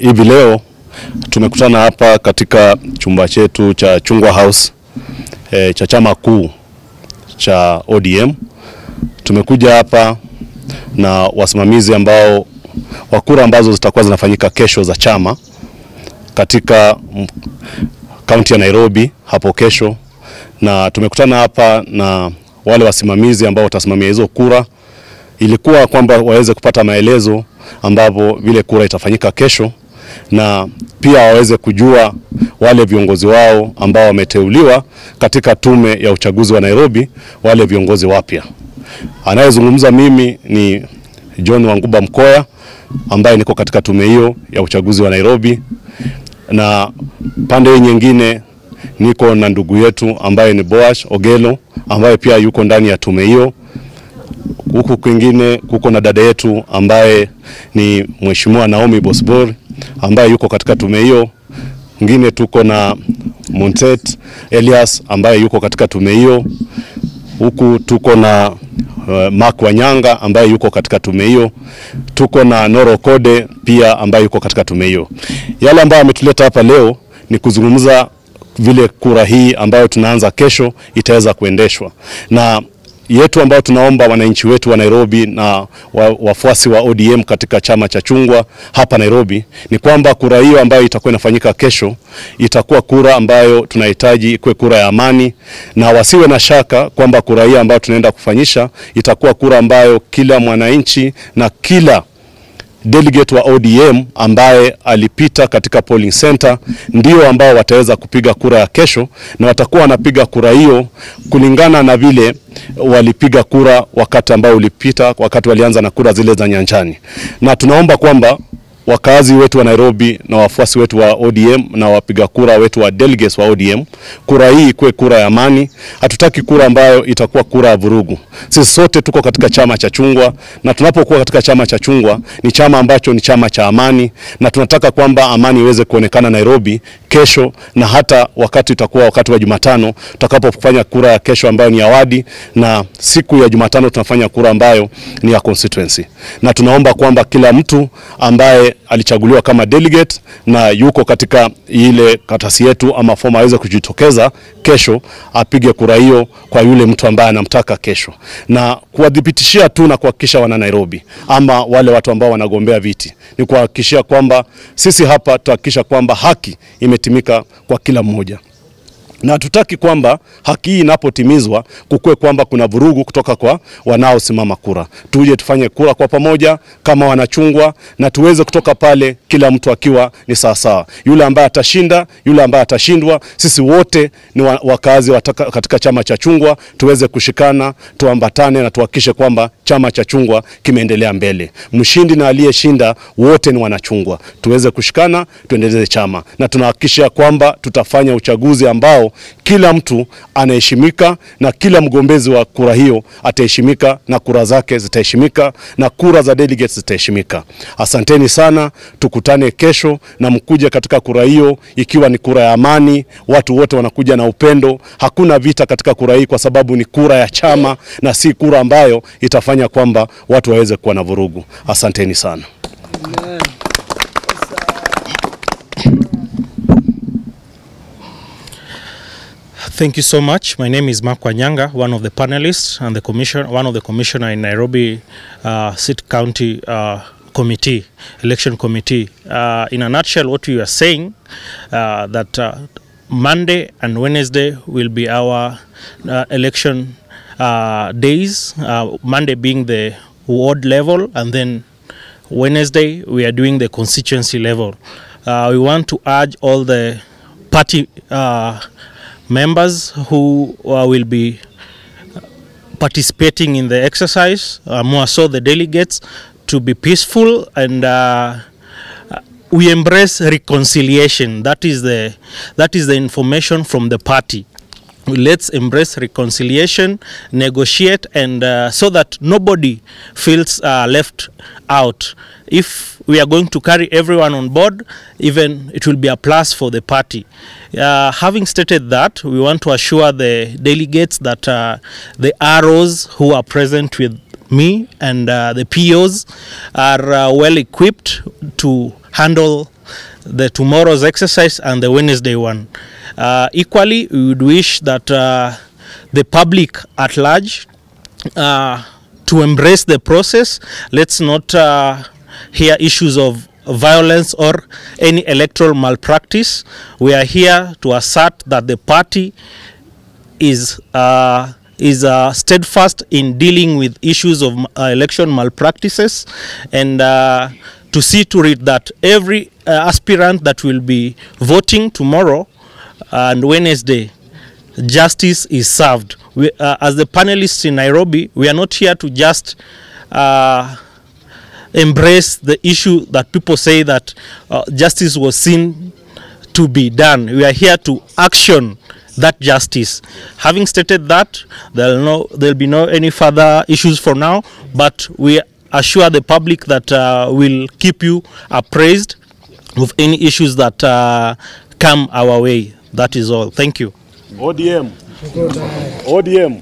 Hivi leo tumekutana hapa katika chumba chetu cha Chungwa House cha chama kuu cha ODM. Tumekuja hapa na wasimamizi ambao wa kura ambazo zitakuwa zinafanyika kesho za chama katika kaunti ya Nairobi hapo kesho, na tumekutana hapa na wale wasimamizi ambao watasimamia hizo kura. Ilikuwa kwamba waweze kupata maelezo ambapo vile kura itafanyika kesho, na pia waweze kujua wale viongozi wao ambao wameteuliwa katika tume ya uchaguzi wa Nairobi, wale viongozi wapya. Anayezungumza mimi ni John Wanguba Mkoya ambaye niko katika tume hiyo ya uchaguzi wa Nairobi, na pande nyingine niko na ndugu yetu ambaye ni Boash Ogelo ambaye pia yuko ndani ya tume hiyo. Huku kwingine kuko na dada yetu ambaye ni Mheshimiwa Naomi Bosbor ambaye yuko katika tume hiyo. Ngine tuko na Montet Elias ambaye yuko katika tume hiyo. Huku tuko na Mark Wanyanga ambaye yuko katika tume hiyo. Tuko na Noro Kode pia ambaye yuko katika tume hiyo. Yale ambayo ametuleta hapa leo ni kuzungumza vile kura hii ambayo tunaanza kesho itaweza kuendeshwa, na yetu ambao tunaomba wananchi wetu wa Nairobi na wafuasi wa ODM katika chama cha Chungwa hapa Nairobi ni kwamba kura hiyo ambayo itakuwa inafanyika kesho itakuwa kura ambayo tunahitaji ikuwe kura ya amani, na wasiwe na shaka kwamba kura hiyo ambayo tunaenda kufanyisha itakuwa kura ambayo kila mwananchi na kila delegate wa ODM ambaye alipita katika polling center ndio ambao wataweza kupiga kura ya kesho, na watakuwa wanapiga kura hiyo kulingana na vile walipiga kura wakati ambao ulipita, wakati walianza na kura zile za nyanjani. Na tunaomba kwamba wakazi wetu wa Nairobi na wafuasi wetu wa ODM na wapiga kura wetu wa delegates wa ODM, kura hii ikuwe kura ya amani. Hatutaki kura ambayo itakuwa kura ya vurugu. Sisi sote tuko katika chama cha Chungwa, na tunapokuwa katika chama cha Chungwa ni chama ambacho ni chama cha amani, na tunataka kwamba amani iweze kuonekana Nairobi kesho, na hata wakati utakuwa wakati wa Jumatano tutakapofanya kura ya kesho ambayo ni ya wadi, na siku ya Jumatano tunafanya kura ambayo ni ya constituency. Na tunaomba kwamba kila mtu ambaye alichaguliwa kama delegate na yuko katika ile katasi yetu ama fomu aweze kujitokeza kesho apige kura hiyo kwa yule mtu ambaye anamtaka kesho, na kuwadhibitishia tu na kuhakikisha wana Nairobi ama wale watu ambao wanagombea viti ni kuhakikishia kwamba sisi hapa tuhakikisha kwamba haki imetimika kwa kila mmoja, na tutaki kwamba haki hii inapotimizwa kukue kwamba kuna vurugu kutoka kwa wanaosimama kura. Tuje tufanye kura kwa pamoja kama wanachungwa, na tuweze kutoka pale kila mtu akiwa ni sawa. Yule ambaye atashinda, yule ambaye atashindwa, sisi wote ni wakazi katika chama cha Chungwa, tuweze kushikana, tuambatane na tuhakikishe kwamba chama cha Chungwa kimeendelea mbele. Mshindi na aliyeshinda wote ni wanachungwa. Tuweze kushikana, tuendeleze chama, na tunahakikisha kwamba tutafanya uchaguzi ambao kila mtu anaheshimika, na kila mgombezi wa kura hiyo ataheshimika, na kura zake zitaheshimika, na kura za delegates zitaheshimika. Asanteni sana, tukutane kesho na mkuje katika kura hiyo ikiwa ni kura ya amani. Watu wote wanakuja na upendo, hakuna vita katika kura hii kwa sababu ni kura ya chama na si kura ambayo itafanya kwamba watu waweze kuwa na vurugu. Asanteni sana. Amen. Thank you so much. My name is Mark Wanyanga, one of the panelists and one of the commissioner in Nairobi City County Committee, Election Committee. In a nutshell, what we are saying that Monday and Wednesday will be our election days. Monday being the ward level, and then Wednesday we are doing the constituency level. We want to urge all the party members who will be participating in the exercise, more so the delegates, to be peaceful, and we embrace reconciliation. That is the information from the party. Let's embrace reconciliation, negotiate, and so that nobody feels left out. If we are going to carry everyone on board, even it will be a plus for the party. Having stated that, we want to assure the delegates that the ROs who are present with me and the POs are well equipped to handle the tomorrow's exercise and the Wednesday one. Equally, we would wish that the public at large to embrace the process. Let's not hear issues of violence or any electoral malpractice. We are here to assert that the party is steadfast in dealing with issues of election malpractices, and to see to it that every aspirant that will be voting tomorrow and Wednesday, justice is served. We, as the panelists in Nairobi, we are not here to just embrace the issue that people say that justice was seen to be done. We are here to action that justice. Having stated that, there'll be no any further issues for now, but we assure the public that we'll keep you appraised of any issues that come our way. That is all. Thank you. ODM. ODM.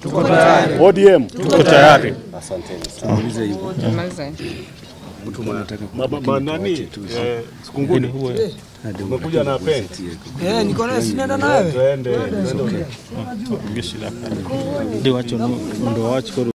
ODM. Tuko tayari. Asante. Sikunguni. Umekuja na pen. Niko na sinaenda nawe. Twende. Ndio wacho ndo wacho